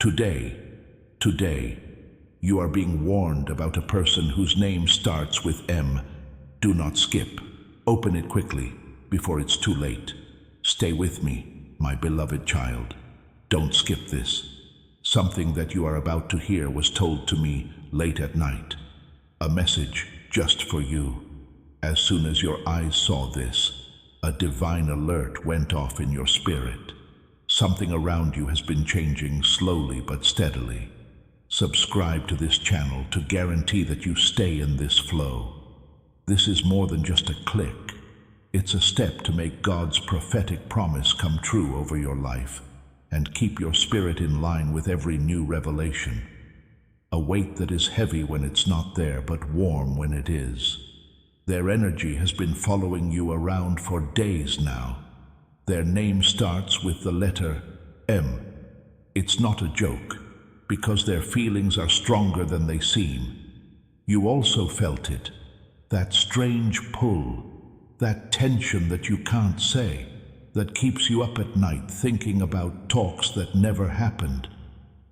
Today, you are being warned about a person whose name starts with M. Do not skip. Open it quickly before it's too late. Stay with me, my beloved child. Don't skip this. Something that you are about to hear was told to me late at night. A message just for you. As soon as your eyes saw this, a divine alert went off in your spirit. Something around you has been changing slowly but steadily. Subscribe to this channel to guarantee that you stay in this flow. This is more than just a click. It's a step to make God's prophetic promise come true over your life and keep your spirit in line with every new revelation. A weight that is heavy when it's not there, but warm when it is. Their energy has been following you around for days now. Their name starts with the letter M. It's not a joke, because their feelings are stronger than they seem. You also felt it, that strange pull, that tension that you can't say, that keeps you up at night thinking about talks that never happened.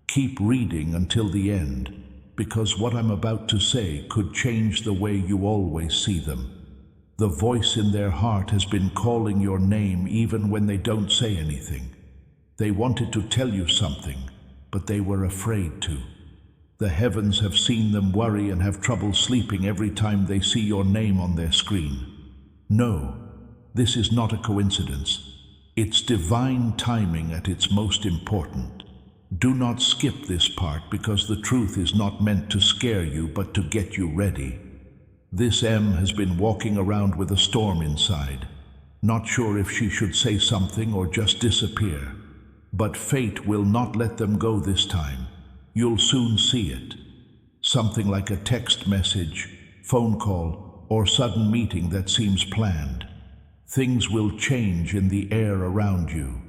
Keep reading until the end, because what I'm about to say could change the way you always see them. The voice in their heart has been calling your name even when they don't say anything. They wanted to tell you something, but they were afraid to. The heavens have seen them worry and have trouble sleeping every time they see your name on their screen. No, this is not a coincidence. It's divine timing at its most important. Do not skip this part, because the truth is not meant to scare you but to get you ready. This M has been walking around with a storm inside, not sure if she should say something or just disappear. But fate will not let them go this time. You'll soon see it. Something like a text message, phone call, or sudden meeting that seems planned. Things will change in the air around you.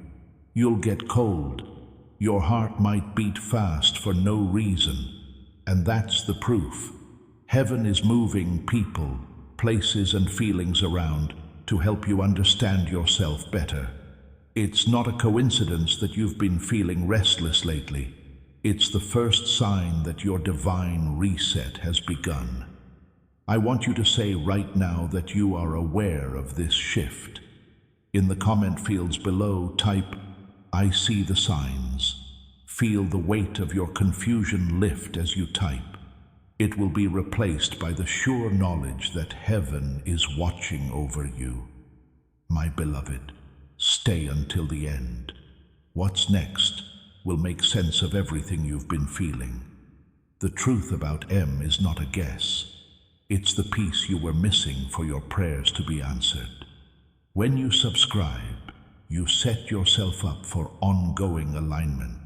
You'll get cold. Your heart might beat fast for no reason. And that's the proof. Heaven is moving people, places, and feelings around to help you understand yourself better. It's not a coincidence that you've been feeling restless lately. It's the first sign that your divine reset has begun. I want you to say right now that you are aware of this shift. In the comment fields below, type, "I see the signs." Feel the weight of your confusion lift as you type. It will be replaced by the sure knowledge that heaven is watching over you. My beloved, stay until the end. What's next will make sense of everything you've been feeling. The truth about M is not a guess. It's the piece you were missing for your prayers to be answered. When you subscribe, you set yourself up for ongoing alignment.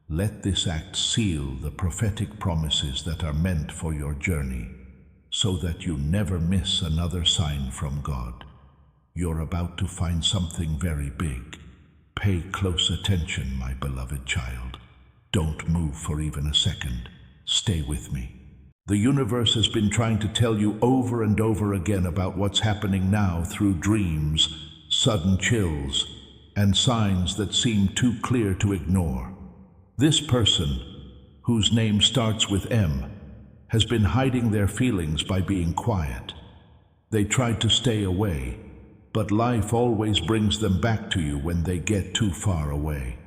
Let this act seal the prophetic promises that are meant for your journey, so that you never miss another sign from God. You're about to find something very big. Pay close attention, my beloved child. Don't move for even a second. Stay with me. The universe has been trying to tell you over and over again about what's happening now through dreams, sudden chills, and signs that seem too clear to ignore. This person, whose name starts with M, has been hiding their feelings by being quiet. They tried to stay away, but life always brings them back to you when they get too far away.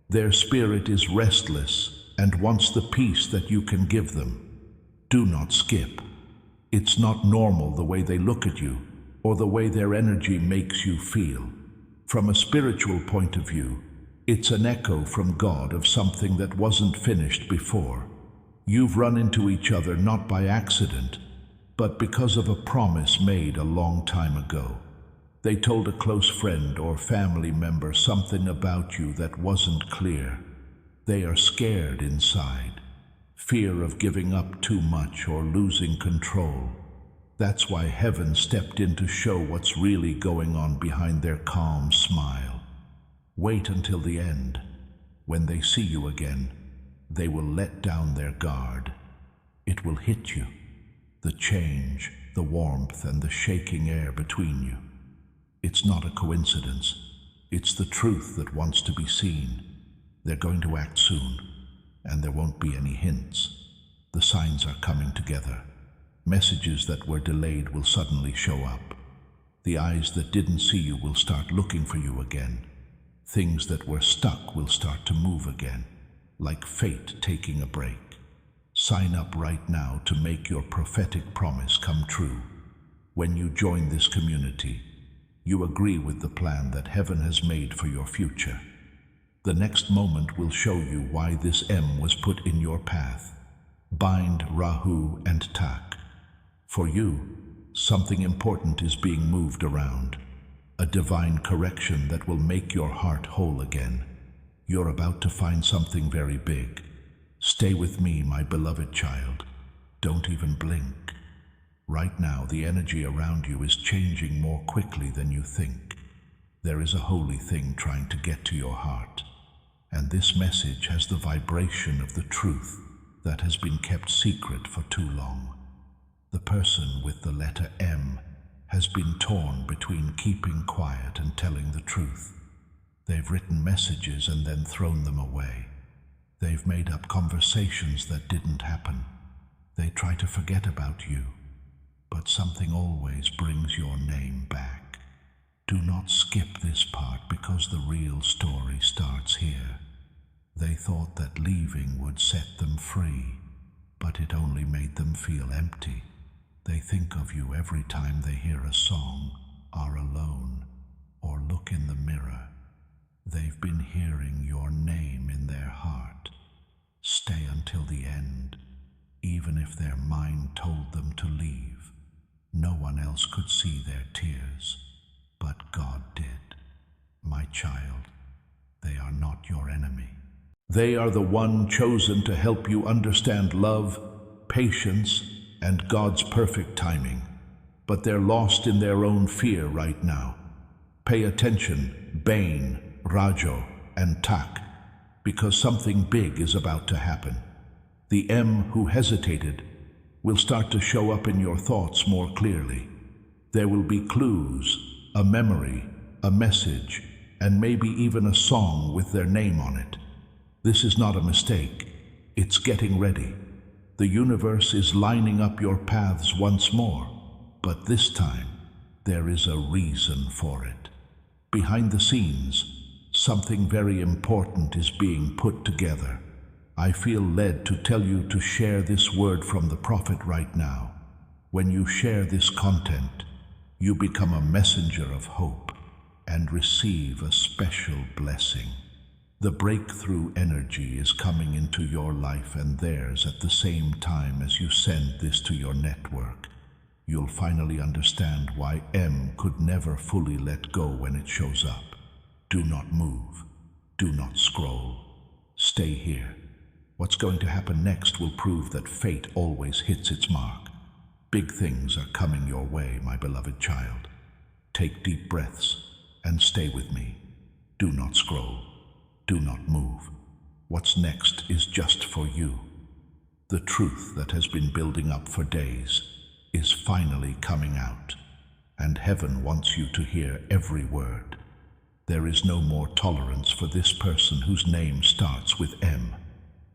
Their spirit is restless and wants the peace that you can give them. Do not skip. It's not normal the way they look at you or the way their energy makes you feel. From a spiritual point of view, it's an echo from God of something that wasn't finished before. You've run into each other not by accident, but because of a promise made a long time ago. They told a close friend or family member something about you that wasn't clear. They are scared inside, fear of giving up too much or losing control. That's why heaven stepped in to show what's really going on behind their calm smile. Wait until the end. When they see you again, they will let down their guard. It will hit you, the change, the warmth, and the shaking air between you. It's not a coincidence. It's the truth that wants to be seen. They're going to act soon. and there won't be any hints. The signs are coming together. Messages that were delayed will suddenly show up. The eyes that didn't see you will start looking for you again. Things that were stuck will start to move again, like fate taking a break. Sign up right now to make your prophetic promise come true. When you join this community, you agree with the plan that heaven has made for your future. The next moment will show you why this M was put in your path. Bind Rahu and Tak. For you, something important is being moved around. A divine correction that will make your heart whole again. You're about to find something very big. Stay with me, my beloved child. Don't even blink. Right now, the energy around you is changing more quickly than you think. There is a holy thing trying to get to your heart. And this message has the vibration of the truth that has been kept secret for too long. The person with the letter M has been torn between keeping quiet and telling the truth. They've written messages and then thrown them away. They've made up conversations that didn't happen. They try to forget about you, but something always brings your name back. Do not skip this part because the real story starts here. They thought that leaving would set them free, but it only made them feel empty. They think of you every time they hear a song, are alone, or look in the mirror. They've been hearing your name in their heart. Stay until the end, even if their mind told them to leave. No one else could see their tears, but God did. My child, they are not your enemy. They are the one chosen to help you understand love, patience, and God's perfect timing. But they're lost in their own fear right now. Pay attention, Bain, Rajo, and Tak, because something big is about to happen. The M who hesitated will start to show up in your thoughts more clearly. There will be clues, a memory, a message, and maybe even a song with their name on it. This is not a mistake. It's getting ready. The universe is lining up your paths once more, but this time there is a reason for it. Behind the scenes, something very important is being put together. I feel led to tell you to share this word from the prophet right now. When you share this content, you become a messenger of hope and receive a special blessing. The breakthrough energy is coming into your life and theirs at the same time as you send this to your network. You'll finally understand why M could never fully let go when it shows up. Do not move. Do not scroll. Stay here. What's going to happen next will prove that fate always hits its mark. Big things are coming your way, my beloved child. Take deep breaths and stay with me. Do not scroll. Do not move. What's next is just for you. The truth that has been building up for days is finally coming out, and heaven wants you to hear every word. There is no more tolerance for this person whose name starts with M.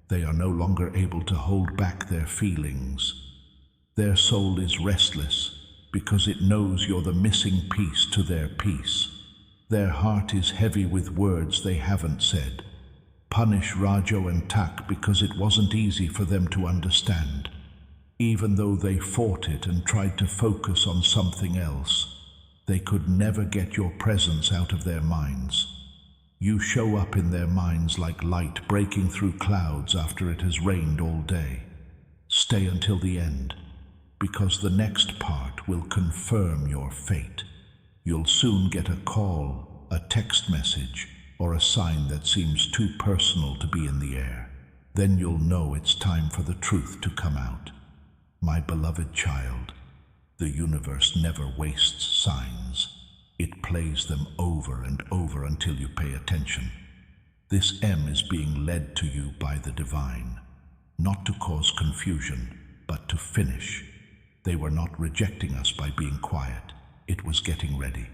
They are no longer able to hold back their feelings. Their soul is restless because it knows you're the missing piece to their peace. Their heart is heavy with words they haven't said. Punish Rajo and Tak because it wasn't easy for them to understand. Even though they fought it and tried to focus on something else, they could never get your presence out of their minds. You show up in their minds like light breaking through clouds after it has rained all day. Stay until the end, because the next part will confirm your fate. You'll soon get a call, a text message, or a sign that seems too personal to be in the air. Then you'll know it's time for the truth to come out. My beloved child, the universe never wastes signs. It plays them over and over until you pay attention. This M is being led to you by the divine, not to cause confusion, but to finish. They were not rejecting us by being quiet. It was getting ready.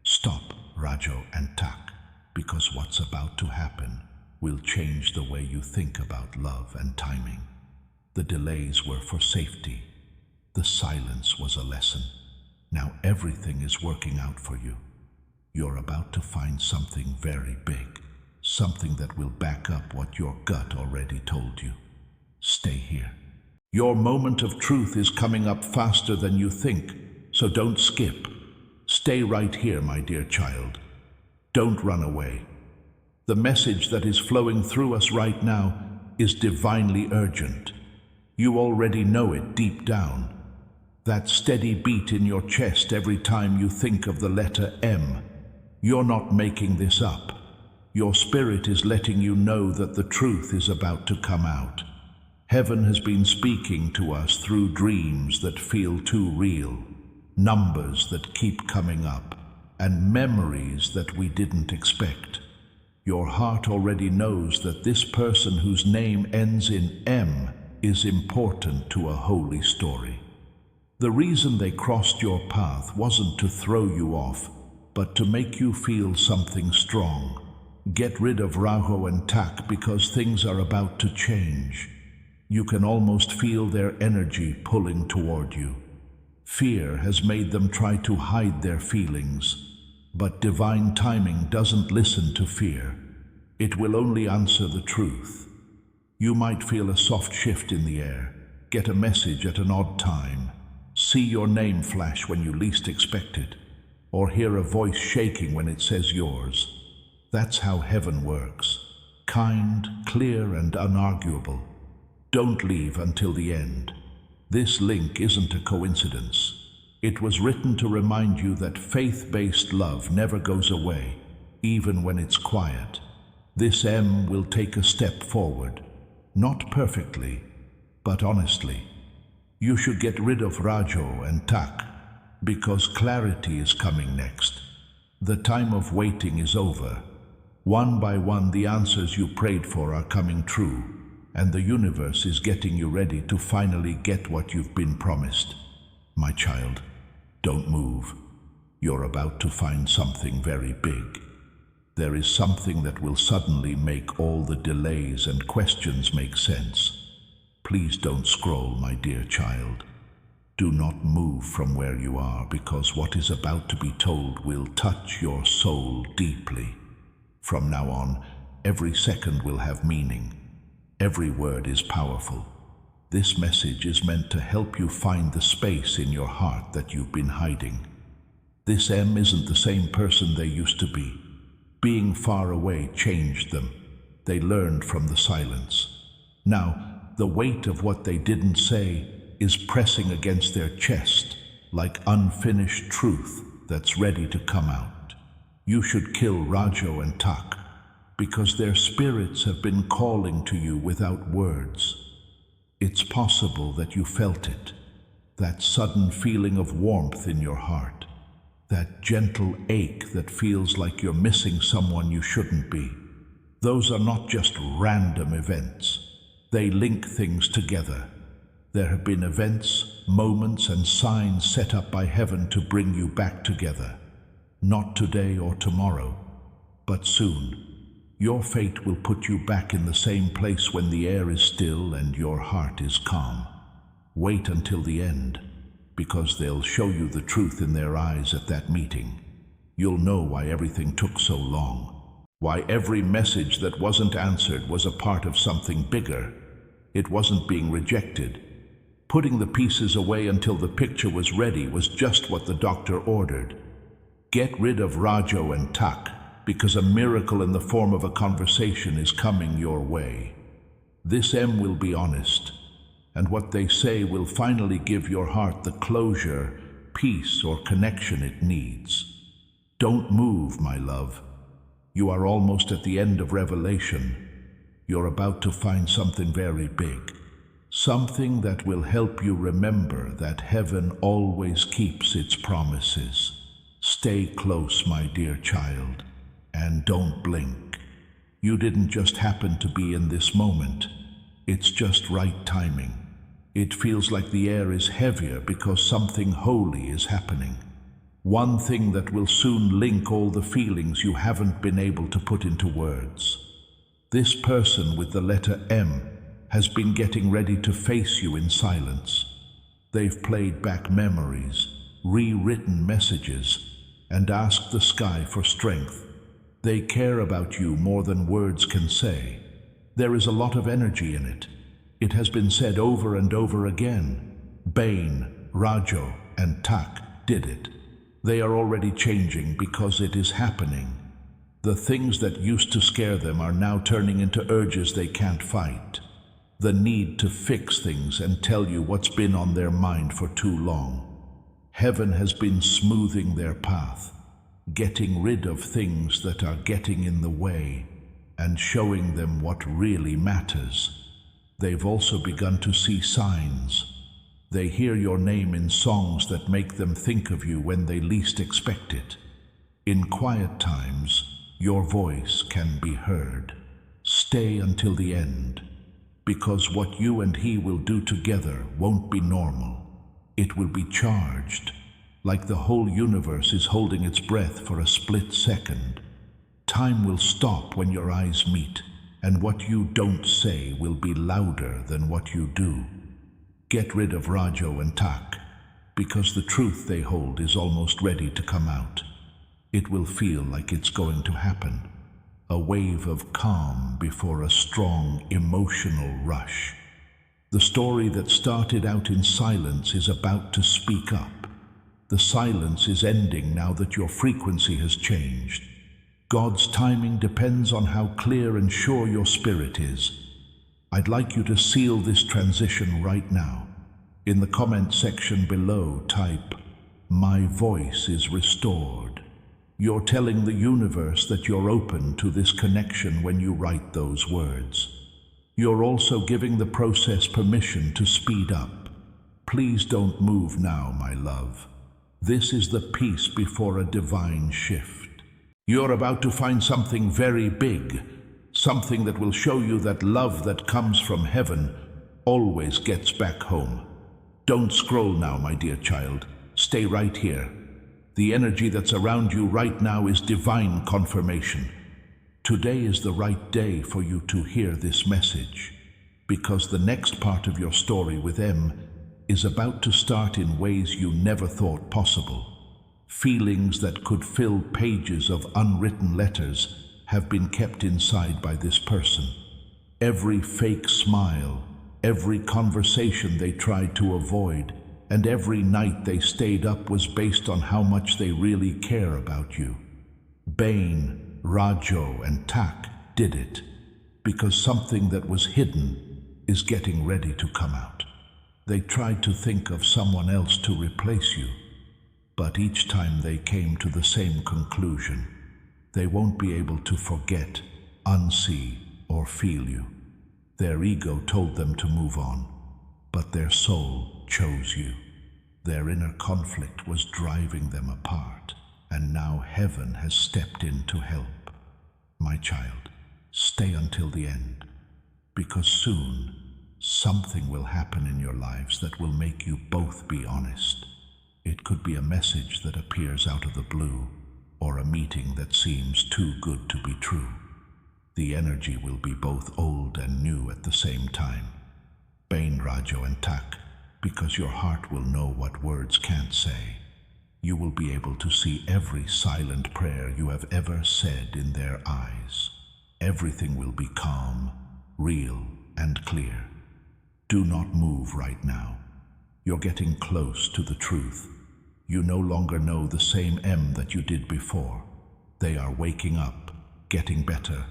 Stop, Rajo and Tak, because what's about to happen will change the way you think about love and timing. The delays were for safety. The silence was a lesson. Now everything is working out for you. You're about to find something very big, something that will back up what your gut already told you. Stay here. Your moment of truth is coming up faster than you think, so don't skip. Stay right here, my dear child. Don't run away. The message that is flowing through us right now is divinely urgent. You already know it deep down. That steady beat in your chest every time you think of the letter M. You're not making this up. Your spirit is letting you know that the truth is about to come out. Heaven has been speaking to us through dreams that feel too real, numbers that keep coming up, and memories that we didn't expect. Your heart already knows that this person whose name ends in M is important to a holy story. The reason they crossed your path wasn't to throw you off, but to make you feel something strong. Get rid of Raho and Tak because things are about to change. You can almost feel their energy pulling toward you. Fear has made them try to hide their feelings, but divine timing doesn't listen to fear. It will only answer the truth. You might feel a soft shift in the air, get a message at an odd time, see your name flash when you least expect it, or hear a voice shaking when it says yours. That's how heaven works. Kind, clear, and unarguable. Don't leave until the end. This link isn't a coincidence. It was written to remind you that faith-based love never goes away, even when it's quiet. This M will take a step forward. Not perfectly, but honestly. You should get rid of Rajo and Tak, because clarity is coming next. The time of waiting is over. One by one, the answers you prayed for are coming true, and the universe is getting you ready to finally get what you've been promised. My child, don't move. You're about to find something very big. There is something that will suddenly make all the delays and questions make sense. Please don't scroll, my dear child. Do not move from where you are, because what is about to be told will touch your soul deeply. From now on, every second will have meaning. Every word is powerful. This message is meant to help you find the space in your heart that you've been hiding. This M isn't the same person they used to be. Being far away changed them. They learned from the silence. Now, the weight of what they didn't say is pressing against their chest like unfinished truth that's ready to come out. You should kill Rajo and Tak, because their spirits have been calling to you without words. It's possible that you felt it, that sudden feeling of warmth in your heart, that gentle ache that feels like you're missing someone you shouldn't be. Those are not just random events. They link things together. There have been events, moments, and signs set up by heaven to bring you back together. Not today or tomorrow, but soon. Your fate will put you back in the same place when the air is still and your heart is calm. Wait until the end, because they'll show you the truth in their eyes at that meeting. You'll know why everything took so long, why every message that wasn't answered was a part of something bigger. It wasn't being rejected. Putting the pieces away until the picture was ready was just what the doctor ordered. Get rid of Rajo and Tak, because a miracle in the form of a conversation is coming your way. This M will be honest, and what they say will finally give your heart the closure, peace, or connection it needs. Don't move, my love. You are almost at the end of revelation. You're about to find something very big. Something that will help you remember that heaven always keeps its promises. Stay close, my dear child, and don't blink. You didn't just happen to be in this moment. It's just right timing. It feels like the air is heavier because something holy is happening. One thing that will soon link all the feelings you haven't been able to put into words. This person with the letter M has been getting ready to face you in silence. They've played back memories, rewritten messages, and asked the sky for strength. They care about you more than words can say. There is a lot of energy in it. It has been said over and over again. Bane, Rajo, and Tak did it. They are already changing because it is happening. The things that used to scare them are now turning into urges they can't fight. The need to fix things and tell you what's been on their mind for too long. Heaven has been smoothing their path, getting rid of things that are getting in the way, and showing them what really matters. They've also begun to see signs. They hear your name in songs that make them think of you when they least expect it. In quiet times, your voice can be heard. Stay until the end, because what you and he will do together won't be normal. It will be charged, like the whole universe is holding its breath for a split second. Time will stop when your eyes meet, and what you don't say will be louder than what you do. Get rid of Rajo and Tak, because the truth they hold is almost ready to come out. It will feel like it's going to happen. A wave of calm before a strong emotional rush. The story that started out in silence is about to speak up. The silence is ending now that your frequency has changed. God's timing depends on how clear and sure your spirit is. I'd like you to seal this transition right now. In the comment section below, type, "My voice is restored." You're telling the universe that you're open to this connection when you write those words. You're also giving the process permission to speed up. Please don't move now, my love. This is the peace before a divine shift. You're about to find something very big, something that will show you that love that comes from heaven always gets back home. Don't scroll now, my dear child. Stay right here. The energy that's around you right now is divine confirmation. Today is the right day for you to hear this message, because the next part of your story with M is about to start in ways you never thought possible. Feelings that could fill pages of unwritten letters have been kept inside by this person. Every fake smile, every conversation they tried to avoid, and every night they stayed up was based on how much they really care about you. Bane, Rajo, and Tak did it, because something that was hidden is getting ready to come out. They tried to think of someone else to replace you, but each time they came to the same conclusion. They won't be able to forget, unsee, or feel you. Their ego told them to move on, but their soul chose you. Their inner conflict was driving them apart, and now heaven has stepped in to help. My child, stay until the end, because soon something will happen in your lives that will make you both be honest. It could be a message that appears out of the blue, or a meeting that seems too good to be true. The energy will be both old and new at the same time. Bane, Rajo, and Tak, because your heart will know what words can't say. You will be able to see every silent prayer you have ever said in their eyes. Everything will be calm, real, and clear. Do not move right now. You're getting close to the truth. You no longer know the same M that you did before. They are waking up, getting better,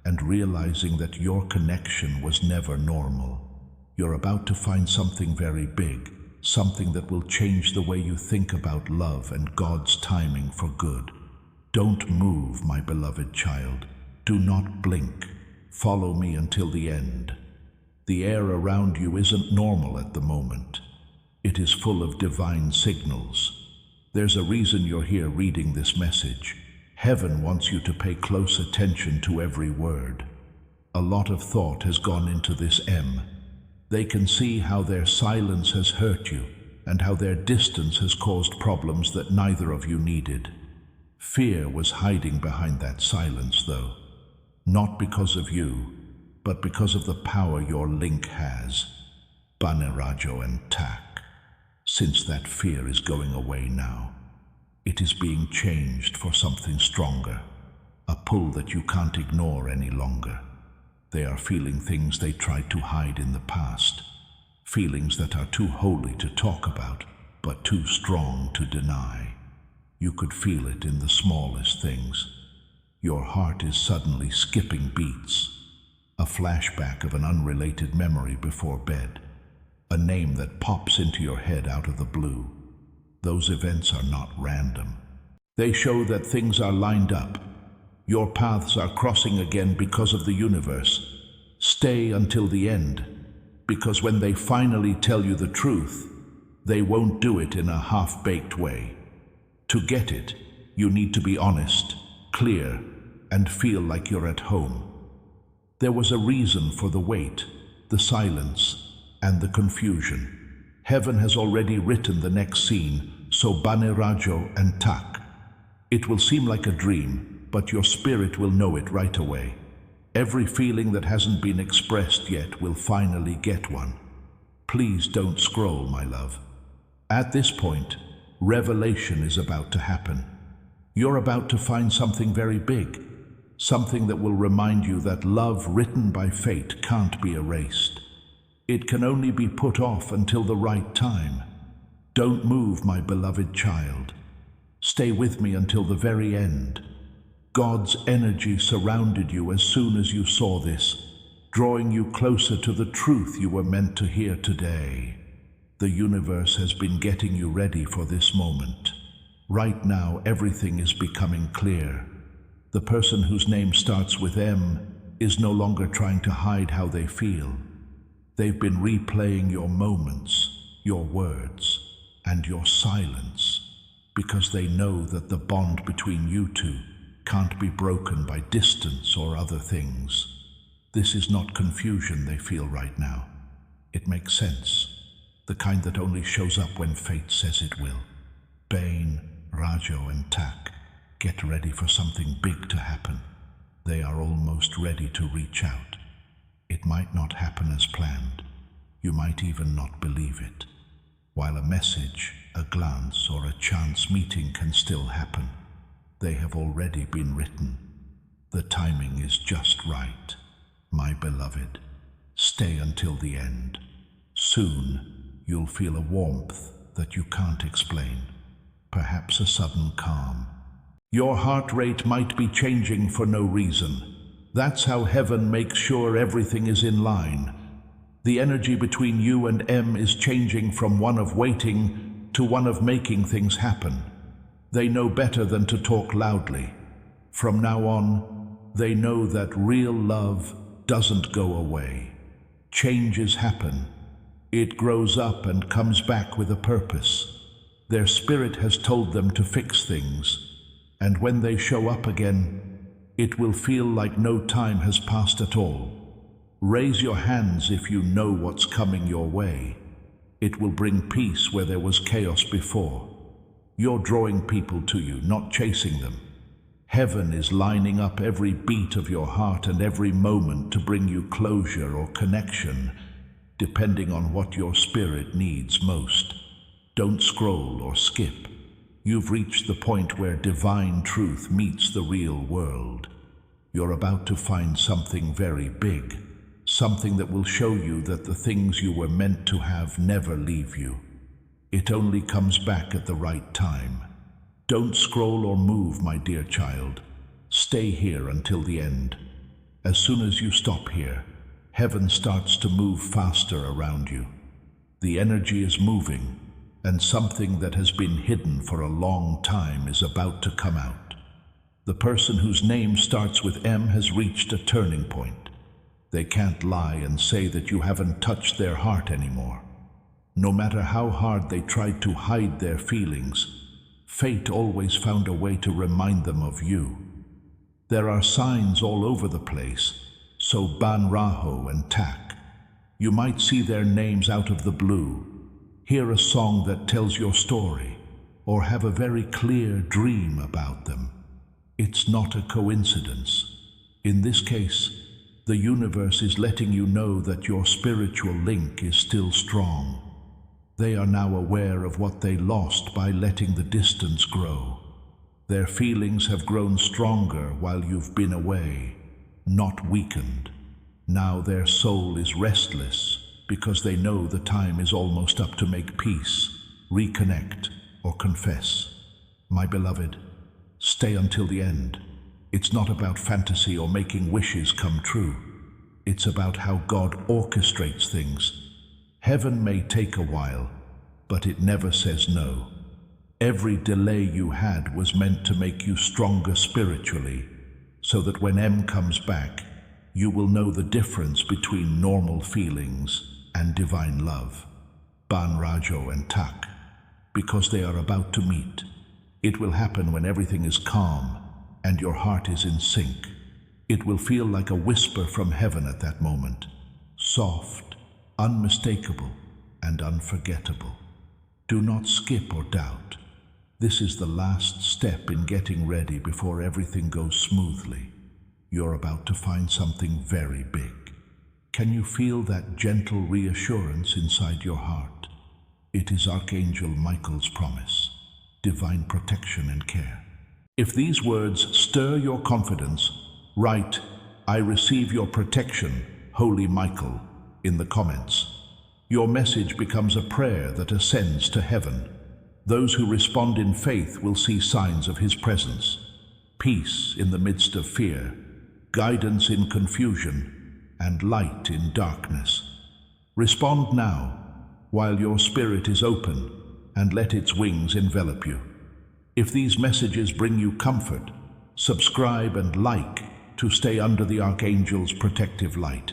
and realizing that your connection was never normal. You're about to find something very big, something that will change the way you think about love and God's timing for good. Don't move, my beloved child. Do not blink. Follow me until the end. The air around you isn't normal at the moment. It is full of divine signals. There's a reason you're here reading this message. Heaven wants you to pay close attention to every word. A lot of thought has gone into this M. They can see how their silence has hurt you and how their distance has caused problems that neither of you needed. Fear was hiding behind that silence, though. not because of you, but because of the power your link has. Banerajo and Tak. Since that fear is going away now, it is being changed for something stronger, a pull that you can't ignore any longer. They are feeling things they tried to hide in the past, feelings that are too holy to talk about, but too strong to deny. You could feel it in the smallest things. Your heart is suddenly skipping beats, a flashback of an unrelated memory before bed, a name that pops into your head out of the blue. Those events are not random. They show that things are lined up. Your paths are crossing again because of the universe. Stay until the end, because when they finally tell you the truth, they won't do it in a half-baked way. To get it, you need to be honest, clear, and feel like you're at home. There was a reason for the wait, the silence, and the confusion. Heaven has already written the next scene, so Banerajo and Tak. It will seem like a dream, but your spirit will know it right away. Every feeling that hasn't been expressed yet will finally get one. Please don't scroll, my love. At this point, revelation is about to happen. You're about to find something very big, something that will remind you that love written by fate can't be erased. It can only be put off until the right time. Don't move, my beloved child. Stay with me until the very end. God's energy surrounded you as soon as you saw this, drawing you closer to the truth you were meant to hear today. The universe has been getting you ready for this moment. Right now, everything is becoming clear. The person whose name starts with M is no longer trying to hide how they feel. They've been replaying your moments, your words, and your silence, because they know that the bond between you two can't be broken by distance or other things. This is not confusion they feel right now. It makes sense, the kind that only shows up when fate says it will. Bane, Rajo, and Tak, get ready for something big to happen. They are almost ready to reach out. It might not happen as planned. You might even not believe it. While a message, a glance, or a chance meeting can still happen, they have already been written. The timing is just right. My beloved, stay until the end. Soon, you'll feel a warmth that you can't explain, perhaps a sudden calm. Your heart rate might be changing for no reason. That's how heaven makes sure everything is in line. The energy between you and M is changing from one of waiting to one of making things happen. They know better than to talk loudly. From now on, they know that real love doesn't go away. Changes happen. It grows up and comes back with a purpose. Their spirit has told them to fix things, and when they show up again, it will feel like no time has passed at all. Raise your hands if you know what's coming your way. It will bring peace where there was chaos before. You're drawing people to you, not chasing them. Heaven is lining up every beat of your heart and every moment to bring you closure or connection, depending on what your spirit needs most. Don't scroll or skip. You've reached the point where divine truth meets the real world. You're about to find something very big, something that will show you that the things you were meant to have never leave you. It only comes back at the right time. Don't scroll or move, my dear child. Stay here until the end. As soon as you stop here, heaven starts to move faster around you. The energy is moving, and something that has been hidden for a long time is about to come out. The person whose name starts with M has reached a turning point. They can't lie and say that you haven't touched their heart anymore. No matter how hard they tried to hide their feelings, fate always found a way to remind them of you. There are signs all over the place, so Banerajo and Tak. You might see their names out of the blue, hear a song that tells your story, or have a very clear dream about them. It's not a coincidence. In this case, the universe is letting you know that your spiritual link is still strong. They are now aware of what they lost by letting the distance grow. Their feelings have grown stronger while you've been away, not weakened. Now their soul is restless because they know the time is almost up to make peace, reconnect, or confess. My beloved, stay until the end. It's not about fantasy or making wishes come true. It's about how God orchestrates things. Heaven may take a while, but it never says no. Every delay you had was meant to make you stronger spiritually, so that when M comes back, you will know the difference between normal feelings and divine love. Ban Rajo and Tak, because they are about to meet. It will happen when everything is calm and your heart is in sync. It will feel like a whisper from heaven at that moment, soft, unmistakable, and unforgettable. Do not skip or doubt. This is the last step in getting ready before everything goes smoothly. You're about to find something very big. Can you feel that gentle reassurance inside your heart? It is Archangel Michael's promise, divine protection and care. If these words stir your confidence, write, "I receive your protection, Holy Michael," in the comments. Your message becomes a prayer that ascends to heaven. Those who respond in faith will see signs of His presence, peace in the midst of fear, guidance in confusion, and light in darkness. Respond now, while your spirit is open, and let its wings envelop you. If these messages bring you comfort, subscribe and like to stay under the Archangel's protective light.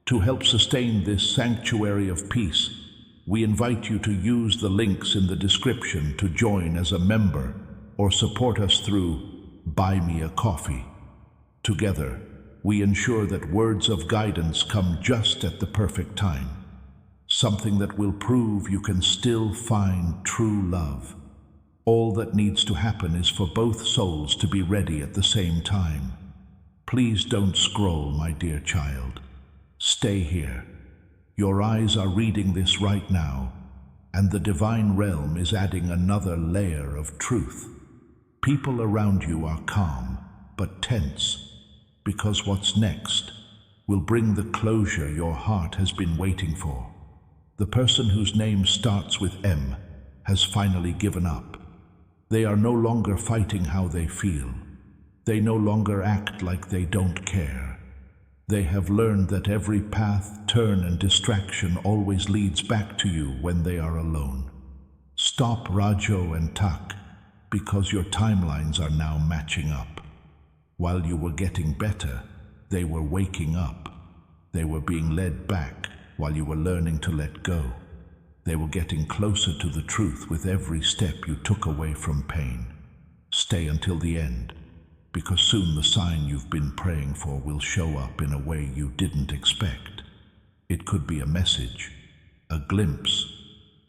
To help sustain this sanctuary of peace, we invite you to use the links in the description to join as a member or support us through Buy Me a Coffee. Together, we ensure that words of guidance come just at the perfect time, something that will prove you can still find true love. All that needs to happen is for both souls to be ready at the same time. Please don't scroll, my dear child. Stay here. Your eyes are reading this right now, and the divine realm is adding another layer of truth. People around you are calm, but tense, because what's next will bring the closure your heart has been waiting for. The person whose name starts with M has finally given up. They are no longer fighting how they feel. They no longer act like they don't care. They have learned that every path, turn, and distraction always leads back to you when they are alone. Stop Rajo and Tak, because your timelines are now matching up. While you were getting better, they were waking up. They were being led back while you were learning to let go. They were getting closer to the truth with every step you took away from pain. Stay until the end, because soon the sign you've been praying for will show up in a way you didn't expect. It could be a message, a glimpse,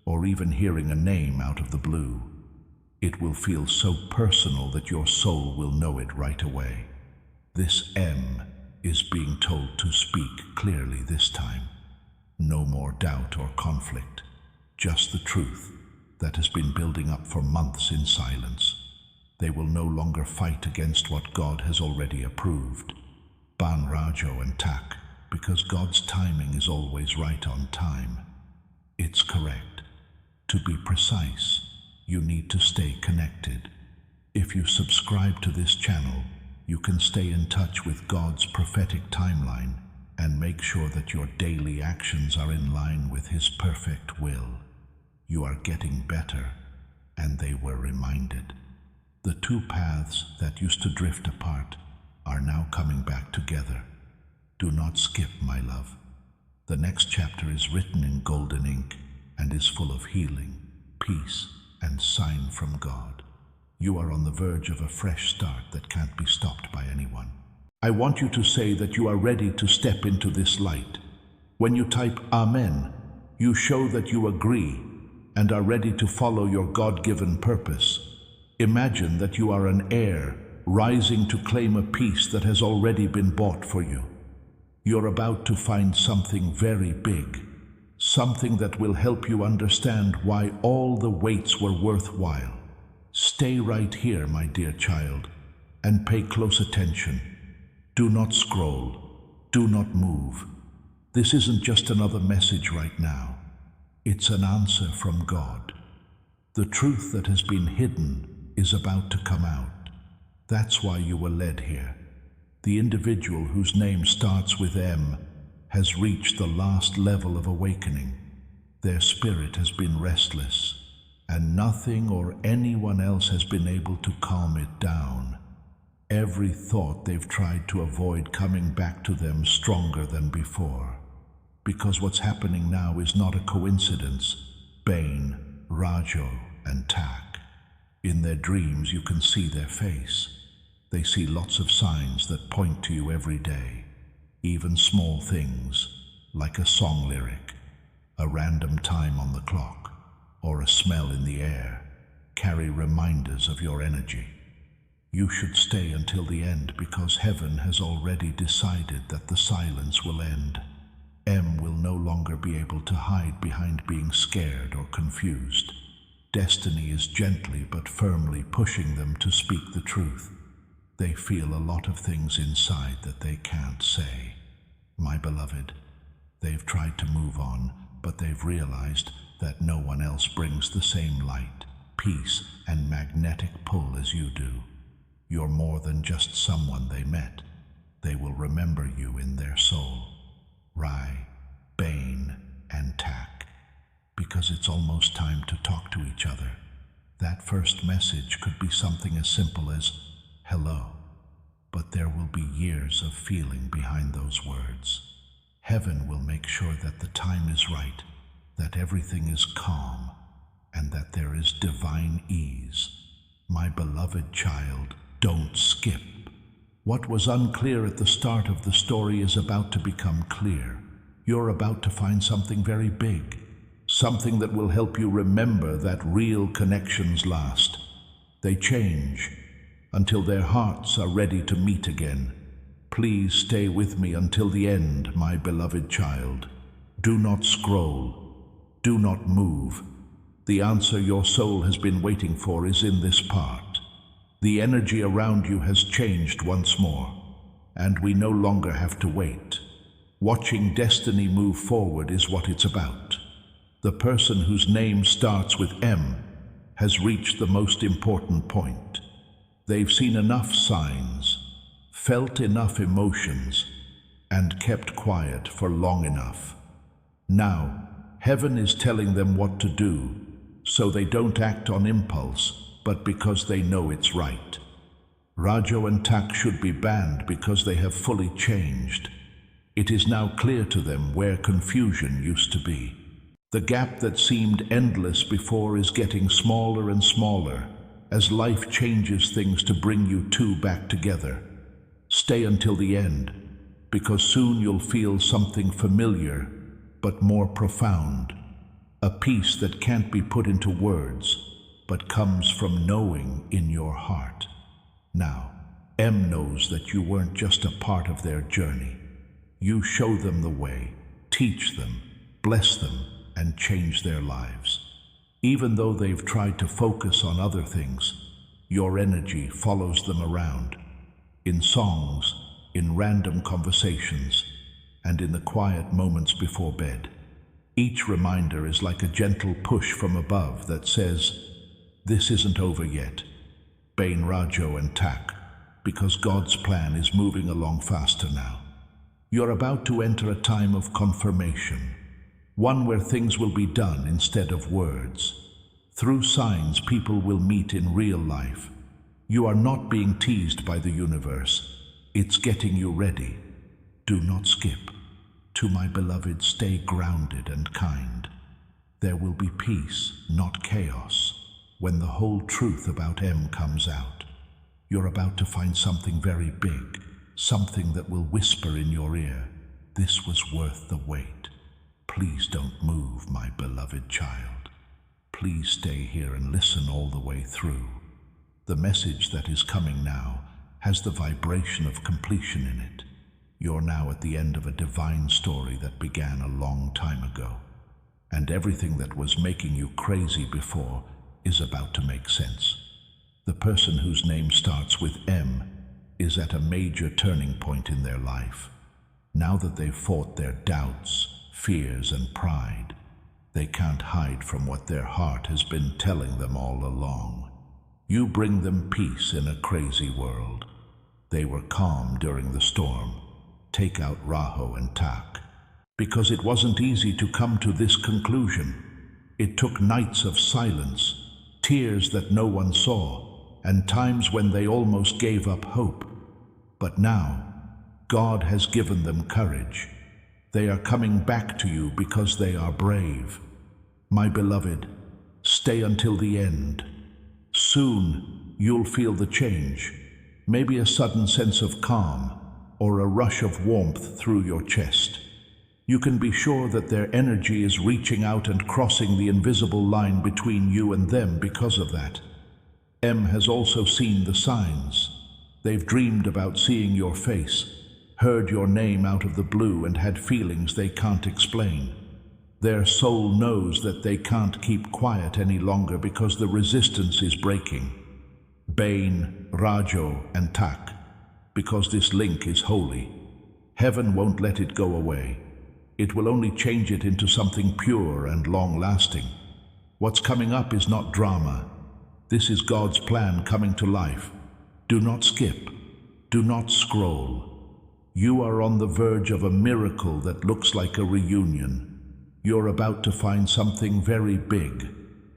or even hearing a name out of the blue. It will feel so personal that your soul will know it right away. This M is being told to speak clearly this time. No more doubt or conflict. Just the truth that has been building up for months in silence. They will no longer fight against what God has already approved. Ban Rajo and Tak, because God's timing is always right on time. It's correct. To be precise, you need to stay connected. If you subscribe to this channel, you can stay in touch with God's prophetic timeline and make sure that your daily actions are in line with His perfect will. You are getting better, and they were reminded. The two paths that used to drift apart are now coming back together. Do not skip, my love. The next chapter is written in golden ink and is full of healing, peace, and sign from God. You are on the verge of a fresh start that can't be stopped by anyone. I want you to say that you are ready to step into this light. When you type Amen, you show that you agree and are ready to follow your God-given purpose. Imagine that you are an heir, rising to claim a peace that has already been bought for you. You're about to find something very big, something that will help you understand why all the waits were worthwhile. Stay right here, my dear child, and pay close attention. Do not scroll. Do not move. This isn't just another message right now. It's an answer from God. The truth that has been hidden is about to come out. That's why you were led here. The individual whose name starts with M has reached the last level of awakening. Their spirit has been restless, and nothing or anyone else has been able to calm it down. Every thought they've tried to avoid coming back to them stronger than before. Because what's happening now is not a coincidence. Bane, Rajo, and Tak. In their dreams you can see their face. They see lots of signs that point to you every day. Even small things, like a song lyric, a random time on the clock, or a smell in the air, carry reminders of your energy. You should stay until the end because heaven has already decided that the silence will end. M will no longer be able to hide behind being scared or confused. Destiny is gently but firmly pushing them to speak the truth. They feel a lot of things inside that they can't say. My beloved, they've tried to move on, but they've realized that no one else brings the same light, peace, and magnetic pull as you do. You're more than just someone they met. They will remember you in their soul. Rai, Bane, and Tak. Because it's almost time to talk to each other. That first message could be something as simple as, hello. But there will be years of feeling behind those words. Heaven will make sure that the time is right, that everything is calm, and that there is divine ease. My beloved child, don't skip. What was unclear at the start of the story is about to become clear. You're about to find something very big, something that will help you remember that real connections last. They change until their hearts are ready to meet again. Please stay with me until the end, my beloved child. Do not scroll. Do not move. The answer your soul has been waiting for is in this part. The energy around you has changed once more, and we no longer have to wait. Watching destiny move forward is what it's about. The person whose name starts with M has reached the most important point. They've seen enough signs, felt enough emotions, and kept quiet for long enough. Now, heaven is telling them what to do, so they don't act on impulse, but because they know it's right. Rajo and Tak should be banned because they have fully changed. It is now clear to them where confusion used to be. The gap that seemed endless before is getting smaller and smaller as life changes things to bring you two back together. Stay until the end, because soon you'll feel something familiar but more profound, a peace that can't be put into words, but comes from knowing in your heart. Now, M knows that you weren't just a part of their journey. You show them the way, teach them, bless them, and change their lives. Even though they've tried to focus on other things, your energy follows them around, in songs, in random conversations, and in the quiet moments before bed. Each reminder is like a gentle push from above that says, this isn't over yet. Bane, Rajo, and Tak, because God's plan is moving along faster now. You're about to enter a time of confirmation, one where things will be done instead of words. Through signs, people will meet in real life. You are not being teased by the universe. It's getting you ready. Do not skip. To my beloved, stay grounded and kind. There will be peace, not chaos, when the whole truth about M comes out. You're about to find something very big, something that will whisper in your ear, this was worth the wait. Please don't move, my beloved child. Please stay here and listen all the way through. The message that is coming now has the vibration of completion in it. You're now at the end of a divine story that began a long time ago, and everything that was making you crazy before is about to make sense. The person whose name starts with M is at a major turning point in their life. Now that they've fought their doubts, fears, and pride, they can't hide from what their heart has been telling them all along. You bring them peace in a crazy world. They were calm during the storm. Take out Raho and Tak. Because it wasn't easy to come to this conclusion. It took nights of silence, tears that no one saw, and times when they almost gave up hope. But now, God has given them courage. They are coming back to you because they are brave. My beloved, stay until the end. Soon, you'll feel the change. Maybe a sudden sense of calm or a rush of warmth through your chest. You can be sure that their energy is reaching out and crossing the invisible line between you and them because of that. M has also seen the signs. They've dreamed about seeing your face, heard your name out of the blue, and had feelings they can't explain. Their soul knows that they can't keep quiet any longer because the resistance is breaking. Bane, Rajo, and Tak, because this link is holy. Heaven won't let it go away. It will only change it into something pure and long-lasting. What's coming up is not drama. This is God's plan coming to life. Do not skip. Do not scroll. You are on the verge of a miracle that looks like a reunion. You're about to find something very big,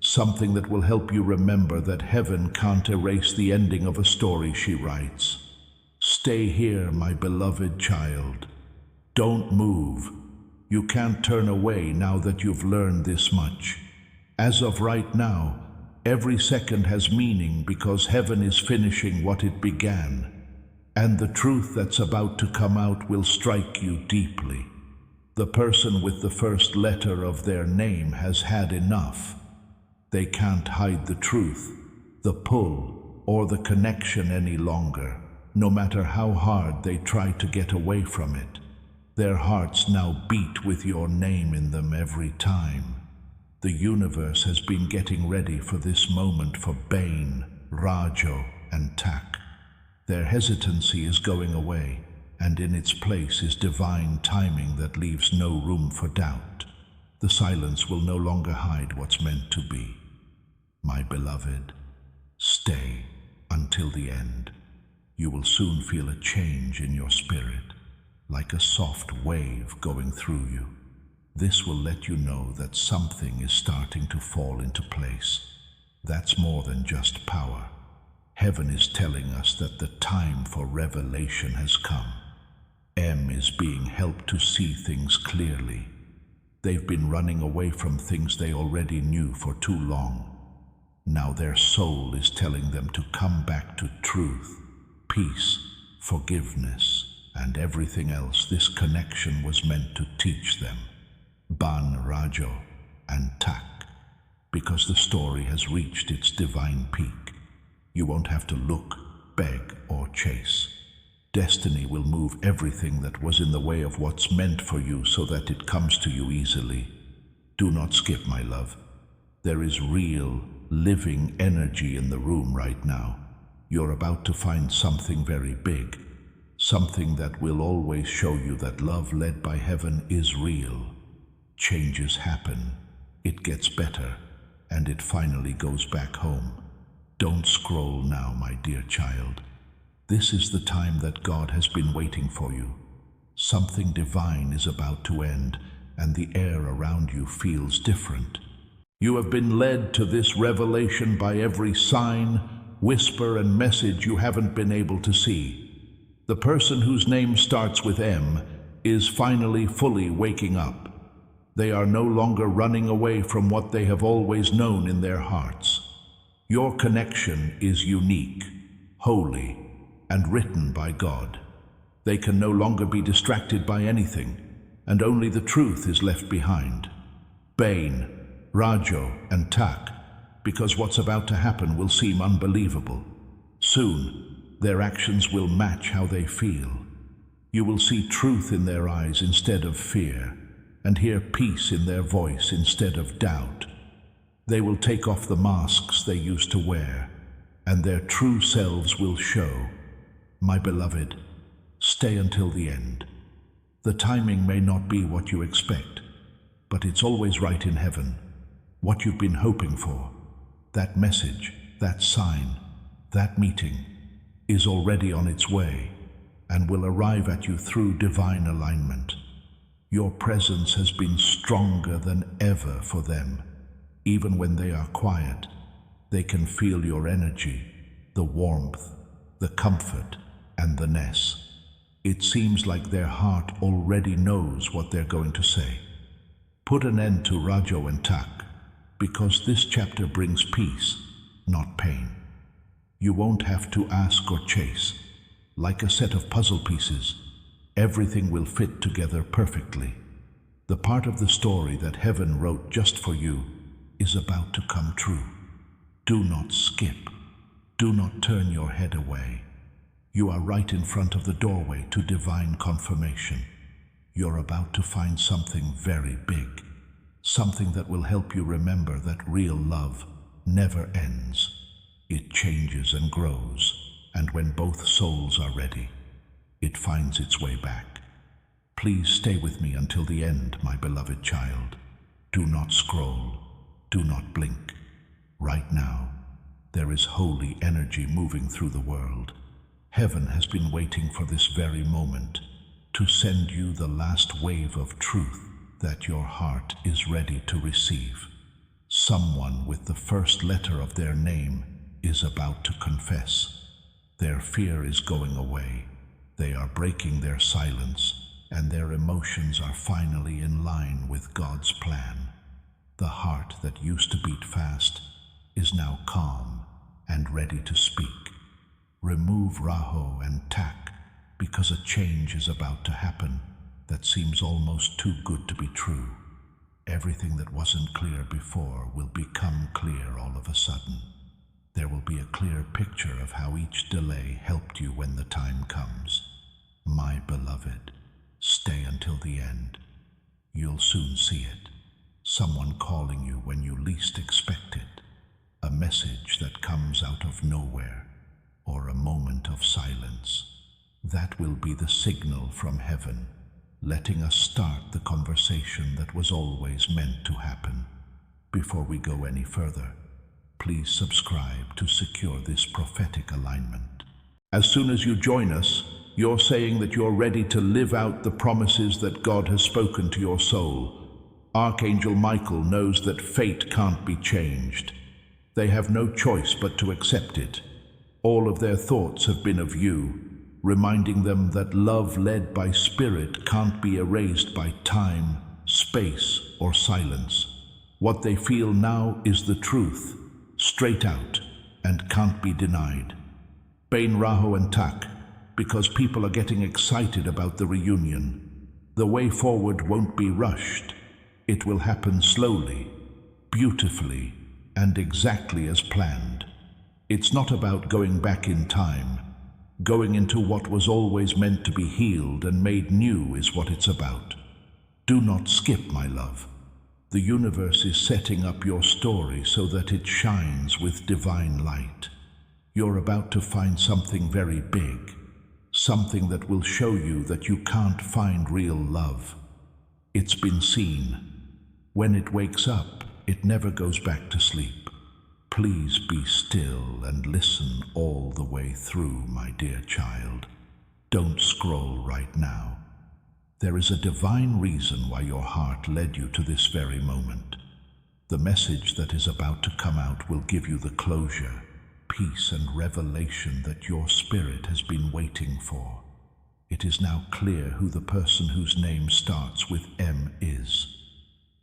something that will help you remember that heaven can't erase the ending of a story she writes. Stay here, my beloved child. Don't move. You can't turn away now that you've learned this much. As of right now, every second has meaning because heaven is finishing what it began, and the truth that's about to come out will strike you deeply. The person with the first letter of their name has had enough. They can't hide the truth, the pull, or the connection any longer, no matter how hard they try to get away from it. Their hearts now beat with your name in them every time. The universe has been getting ready for this moment for Bane, Rajo, and Tak. Their hesitancy is going away, and in its place is divine timing that leaves no room for doubt. The silence will no longer hide what's meant to be. My beloved, stay until the end. You will soon feel a change in your spirit, like a soft wave going through you. This will let you know that something is starting to fall into place. That's more than just power. Heaven is telling us that the time for revelation has come. M is being helped to see things clearly. They've been running away from things they already knew for too long. Now their soul is telling them to come back to truth, peace, forgiveness, and everything else this connection was meant to teach them. Ban, Rajo, and Tak, because the story has reached its divine peak. You won't have to look, beg, or chase. Destiny will move everything that was in the way of what's meant for you so that it comes to you easily. Do not skip, my love. There is real, living energy in the room right now. You're about to find something very big, something that will always show you that love led by heaven is real. Changes happen, it gets better, and it finally goes back home. Don't scroll now, my dear child. This is the time that God has been waiting for you. Something divine is about to end, and the air around you feels different. You have been led to this revelation by every sign, whisper, and message you haven't been able to see. The person whose name starts with M is finally fully waking up. They are no longer running away from what they have always known in their hearts. Your connection is unique, holy, and written by God. They can no longer be distracted by anything, and only the truth is left behind. Bane, Rajo, and Tak, because what's about to happen will seem unbelievable. Soon, Their actions will match how they feel. You will see truth in their eyes instead of fear, and hear peace in their voice instead of doubt. They will take off the masks they used to wear, and their true selves will show. My beloved, stay until the end. The timing may not be what you expect, but it's always right in heaven. What you've been hoping for, that message, that sign, that meeting, is already on its way and will arrive at you through divine alignment. Your presence has been stronger than ever for them. Even when they are quiet, they can feel your energy, the warmth, the comfort, and the ness. It seems like their heart already knows what they're going to say. Put an end to Rajo and Tak, because this chapter brings peace, not pain. You won't have to ask or chase. Like a set of puzzle pieces, everything will fit together perfectly. The part of the story that heaven wrote just for you is about to come true. Do not skip. Do not turn your head away. You are right in front of the doorway to divine confirmation. You're about to find something very big, something that will help you remember that real love never ends. It changes and grows, and when both souls are ready, it finds its way back. Please stay with me until the end, my beloved child. Do not scroll. Do not blink. Right now, there is holy energy moving through the world. Heaven has been waiting for this very moment to send you the last wave of truth that your heart is ready to receive. Someone with the first letter of their name is about to confess. Their fear is going away. They are breaking their silence, and their emotions are finally in line with God's plan. The heart that used to beat fast is now calm and ready to speak. Remove Raho and Tak, because a change is about to happen that seems almost too good to be true. Everything that wasn't clear before will become clear all of a sudden. There will be a clear picture of how each delay helped you when the time comes. My beloved, stay until the end. You'll soon see it. Someone calling you when you least expect it. A message that comes out of nowhere, or a moment of silence. That will be the signal from heaven, letting us start the conversation that was always meant to happen. Before we go any further, please subscribe to secure this prophetic alignment. As soon as you join us, you're saying that you're ready to live out the promises that God has spoken to your soul. Archangel Michael knows that fate can't be changed. They have no choice but to accept it. All of their thoughts have been of you, reminding them that love led by spirit can't be erased by time, space, or silence. What they feel now is the truth, straight out, and can't be denied. Bain Raho and Tak, because people are getting excited about the reunion. The way forward won't be rushed. It will happen slowly, beautifully, and exactly as planned. It's not about going back in time. Going into what was always meant to be healed and made new is what it's about. Do not skip, my love. The universe is setting up your story so that it shines with divine light. You're about to find something very big, something that will show you that you can't find real love. It's been seen. When it wakes up, it never goes back to sleep. Please be still and listen all the way through, my dear child. Don't scroll right now. There is a divine reason why your heart led you to this very moment. The message that is about to come out will give you the closure, peace, and revelation that your spirit has been waiting for. It is now clear who the person whose name starts with M is.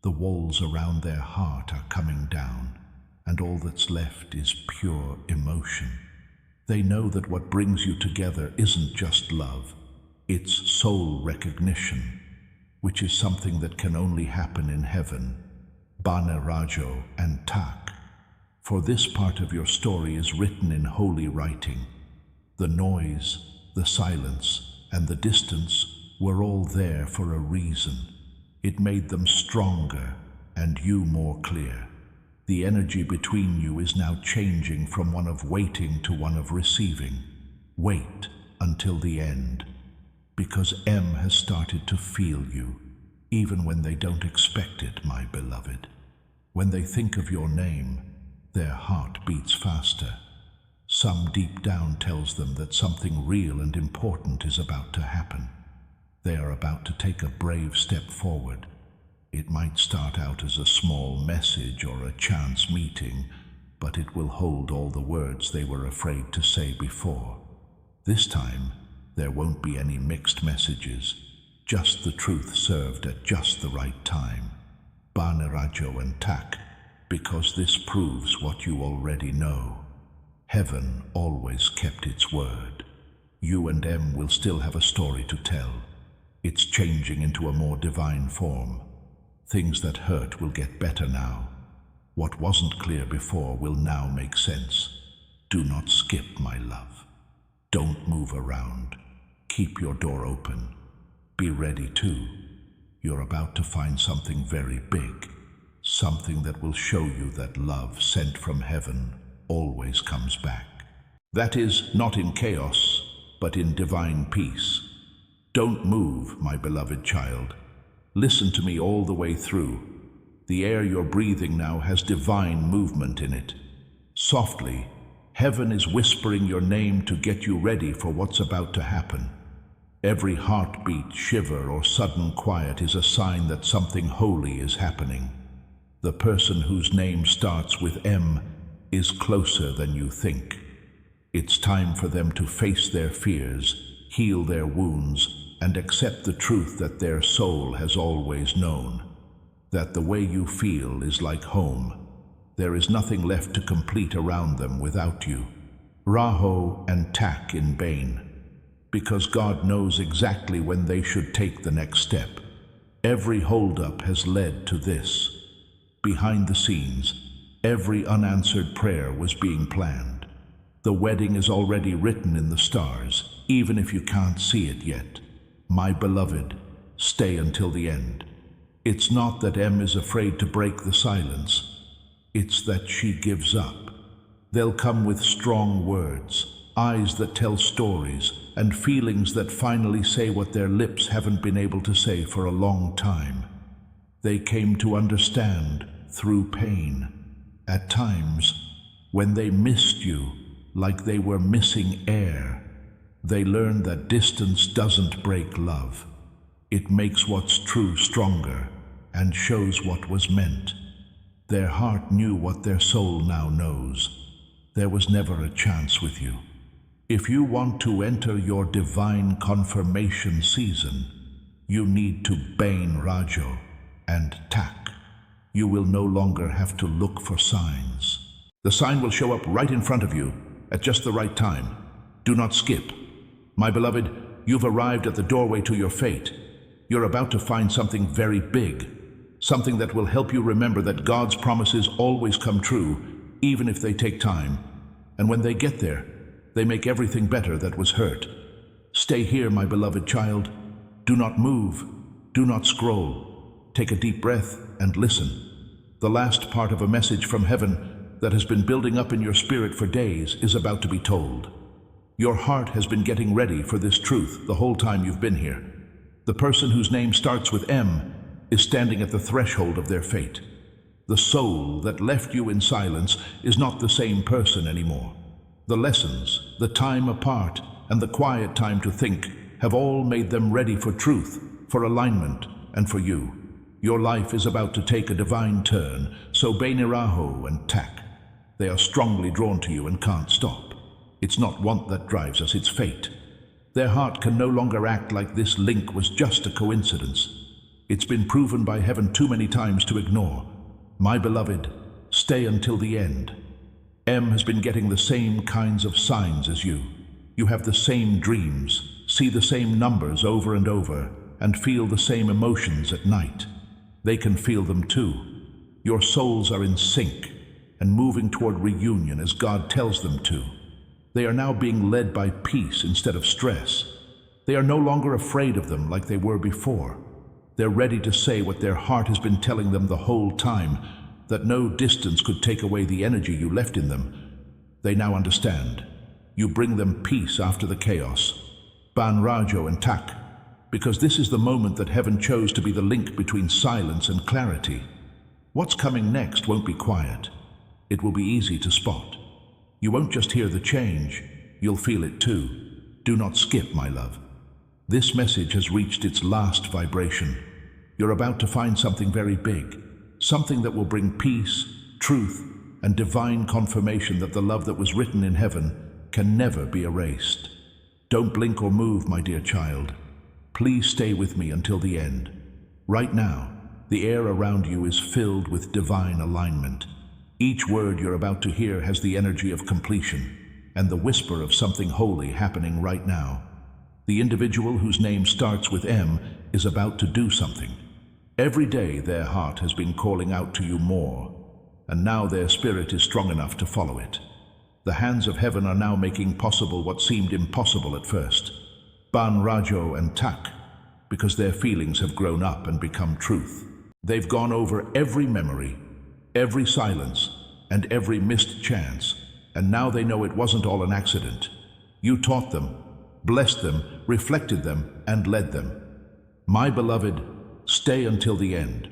The walls around their heart are coming down, and all that's left is pure emotion. They know that what brings you together isn't just love, it's soul recognition, which is something that can only happen in heaven. Bana Rajo and Tak. For this part of your story is written in holy writing. The noise, the silence, and the distance were all there for a reason. It made them stronger and you more clear. The energy between you is now changing from one of waiting to one of receiving. Wait until the end, because M has started to feel you, even when they don't expect it, my beloved. When they think of your name, their heart beats faster. Some deep down tells them that something real and important is about to happen. They are about to take a brave step forward. It might start out as a small message or a chance meeting, but it will hold all the words they were afraid to say before. This time, there won't be any mixed messages, just the truth served at just the right time. Banerajo and Tak, because this proves what you already know. Heaven always kept its word. You and M will still have a story to tell. It's changing into a more divine form. Things that hurt will get better now. What wasn't clear before will now make sense. Do not skip, my love. Don't move around. Keep your door open. Be ready too. You're about to find something very big. Something that will show you that love sent from heaven always comes back. That is, not in chaos, but in divine peace. Don't move, my beloved child. Listen to me all the way through. The air you're breathing now has divine movement in it. Softly, heaven is whispering your name to get you ready for what's about to happen. Every heartbeat, shiver, or sudden quiet is a sign that something holy is happening. The person whose name starts with M is closer than you think. It's time for them to face their fears, heal their wounds, and accept the truth that their soul has always known. That the way you feel is like home. There is nothing left to complete around them without you. Raho and Tak in Bain. Because God knows exactly when they should take the next step. Every holdup has led to this. Behind the scenes, every unanswered prayer was being planned. The wedding is already written in the stars, even if you can't see it yet. My beloved, stay until the end. It's not that M is afraid to break the silence. It's that she gives up. They'll come with strong words, eyes that tell stories, and feelings that finally say what their lips haven't been able to say for a long time. They came to understand through pain. At times, when they missed you, like they were missing air, they learned that distance doesn't break love. It makes what's true stronger and shows what was meant. Their heart knew what their soul now knows. There was never a chance with you. If you want to enter your divine confirmation season, you need to Bain Rajo and Tak. You will no longer have to look for signs. The sign will show up right in front of you at just the right time. Do not skip. My beloved, you've arrived at the doorway to your fate. You're about to find something very big, something that will help you remember that God's promises always come true, even if they take time. And when they get there, they make everything better that was hurt. Stay here, my beloved child. Do not move. Do not scroll. Take a deep breath and listen. The last part of a message from heaven that has been building up in your spirit for days is about to be told. Your heart has been getting ready for this truth the whole time you've been here. The person whose name starts with M is standing at the threshold of their fate. The soul that left you in silence is not the same person anymore. The lessons, the time apart, and the quiet time to think have all made them ready for truth, for alignment, and for you. Your life is about to take a divine turn, so Bainiraho and Tak. They are strongly drawn to you and can't stop. It's not want that drives us, it's fate. Their heart can no longer act like this link was just a coincidence. It's been proven by heaven too many times to ignore. My beloved, stay until the end. M has been getting the same kinds of signs as you. You have the same dreams, see the same numbers over and over, and feel the same emotions at night. They can feel them too. Your souls are in sync and moving toward reunion as God tells them to. They are now being led by peace instead of stress. They are no longer afraid of them like they were before. They're ready to say what their heart has been telling them the whole time, that no distance could take away the energy you left in them. They now understand. You bring them peace after the chaos. Ban Rajo and Tak, because this is the moment that heaven chose to be the link between silence and clarity. What's coming next won't be quiet. It will be easy to spot. You won't just hear the change, you'll feel it too. Do not skip, my love. This message has reached its last vibration. You're about to find something very big, something that will bring peace, truth, and divine confirmation that the love that was written in heaven can never be erased. Don't blink or move, my dear child. Please stay with me until the end. Right now, the air around you is filled with divine alignment. Each word you're about to hear has the energy of completion and the whisper of something holy happening right now. The individual whose name starts with M is about to do something. Every day their heart has been calling out to you more, and now their spirit is strong enough to follow it. The hands of heaven are now making possible what seemed impossible at first. Ban Rajo and Tak, because their feelings have grown up and become truth. They've gone over every memory, every silence, and every missed chance, and now they know it wasn't all an accident. You taught them, blessed them, reflected them, and led them. My beloved, stay until the end.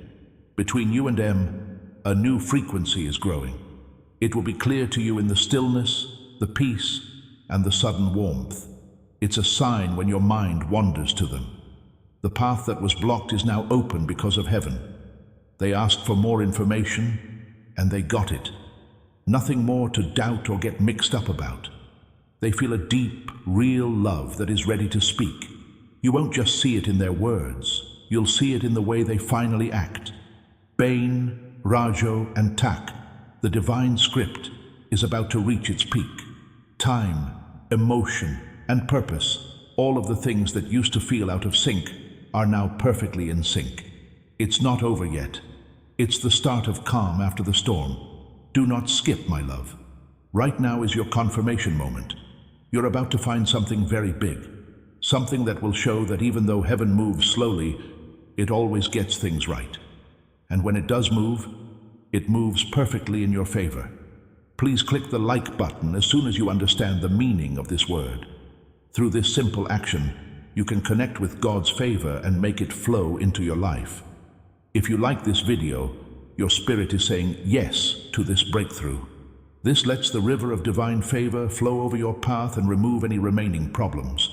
Between you and M, a new frequency is growing. It will be clear to you in the stillness, the peace, and the sudden warmth. It's a sign when your mind wanders to them. The path that was blocked is now open because of heaven. They asked for more information, and they got it. Nothing more to doubt or get mixed up about. They feel a deep, real love that is ready to speak. You won't just see it in their words, you'll see it in the way they finally act. Bain, Rajo, and Tak, the divine script, is about to reach its peak. Time, emotion, and purpose, all of the things that used to feel out of sync, are now perfectly in sync. It's not over yet. It's the start of calm after the storm. Do not skip, my love. Right now is your confirmation moment. You're about to find something very big, something that will show that even though heaven moves slowly, it always gets things right. And when it does move, it moves perfectly in your favor. Please click the like button as soon as you understand the meaning of this word. Through this simple action, you can connect with God's favor and make it flow into your life. If you like this video, your spirit is saying yes to this breakthrough. This lets the river of divine favor flow over your path and remove any remaining problems.